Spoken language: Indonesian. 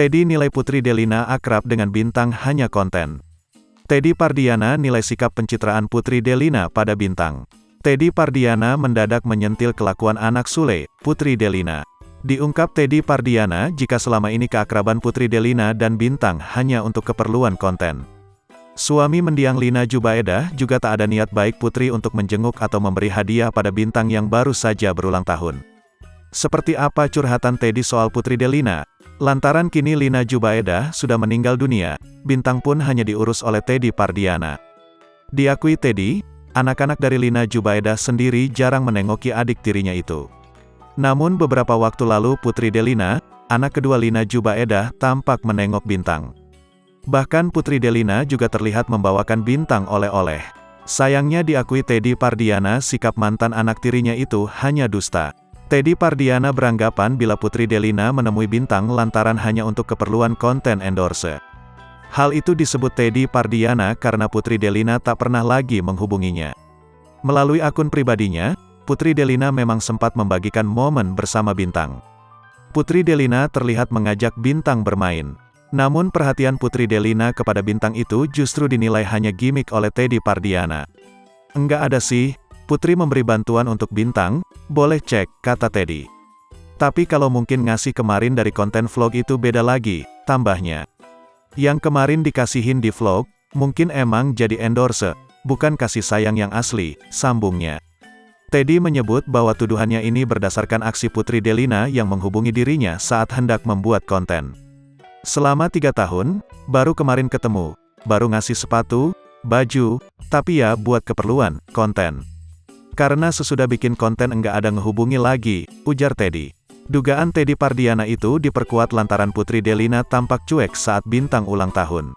Teddy nilai Putri Delina akrab dengan Bintang hanya konten. Teddy Pardiana nilai sikap pencitraan Putri Delina pada Bintang. Teddy Pardiana mendadak menyentil kelakuan anak Sule, Putri Delina. Diungkap Teddy Pardiana jika selama ini keakraban Putri Delina dan Bintang hanya untuk keperluan konten. Suami mendiang Lina Jubaedah juga tak ada niat baik Putri untuk menjenguk atau memberi hadiah pada Bintang yang baru saja berulang tahun. Seperti apa curhatan Teddy soal Putri Delina? Lantaran kini Lina Jubaedah sudah meninggal dunia, Bintang pun hanya diurus oleh Teddy Pardiana. Diakui Teddy, anak-anak dari Lina Jubaedah sendiri jarang menengoki adik tirinya itu. Namun beberapa waktu lalu Putri Delina, anak kedua Lina Jubaedah, tampak menengok Bintang. Bahkan Putri Delina juga terlihat membawakan Bintang oleh-oleh. Sayangnya diakui Teddy Pardiana sikap mantan anak tirinya itu hanya dusta. Teddy Pardiana beranggapan bila Putri Delina menemui Bintang lantaran hanya untuk keperluan konten endorse. Hal itu disebut Teddy Pardiana karena Putri Delina tak pernah lagi menghubunginya. Melalui akun pribadinya, Putri Delina memang sempat membagikan momen bersama Bintang. Putri Delina terlihat mengajak Bintang bermain. Namun perhatian Putri Delina kepada Bintang itu justru dinilai hanya gimmick oleh Teddy Pardiana. Enggak ada sih, Putri memberi bantuan untuk Bintang, boleh cek, kata Teddy. Tapi kalau mungkin ngasih kemarin dari konten vlog itu beda lagi, tambahnya. Yang kemarin dikasihin di vlog, mungkin emang jadi endorse, bukan kasih sayang yang asli, sambungnya. Teddy menyebut bahwa tuduhannya ini berdasarkan aksi Putri Delina yang menghubungi dirinya saat hendak membuat konten. Selama 3 tahun, baru kemarin ketemu, baru ngasih sepatu, baju, tapi ya buat keperluan konten. Karena sesudah bikin konten enggak ada ngehubungi lagi, ujar Teddy. Dugaan Teddy Pardiana itu diperkuat lantaran Putri Delina tampak cuek saat Bintang ulang tahun.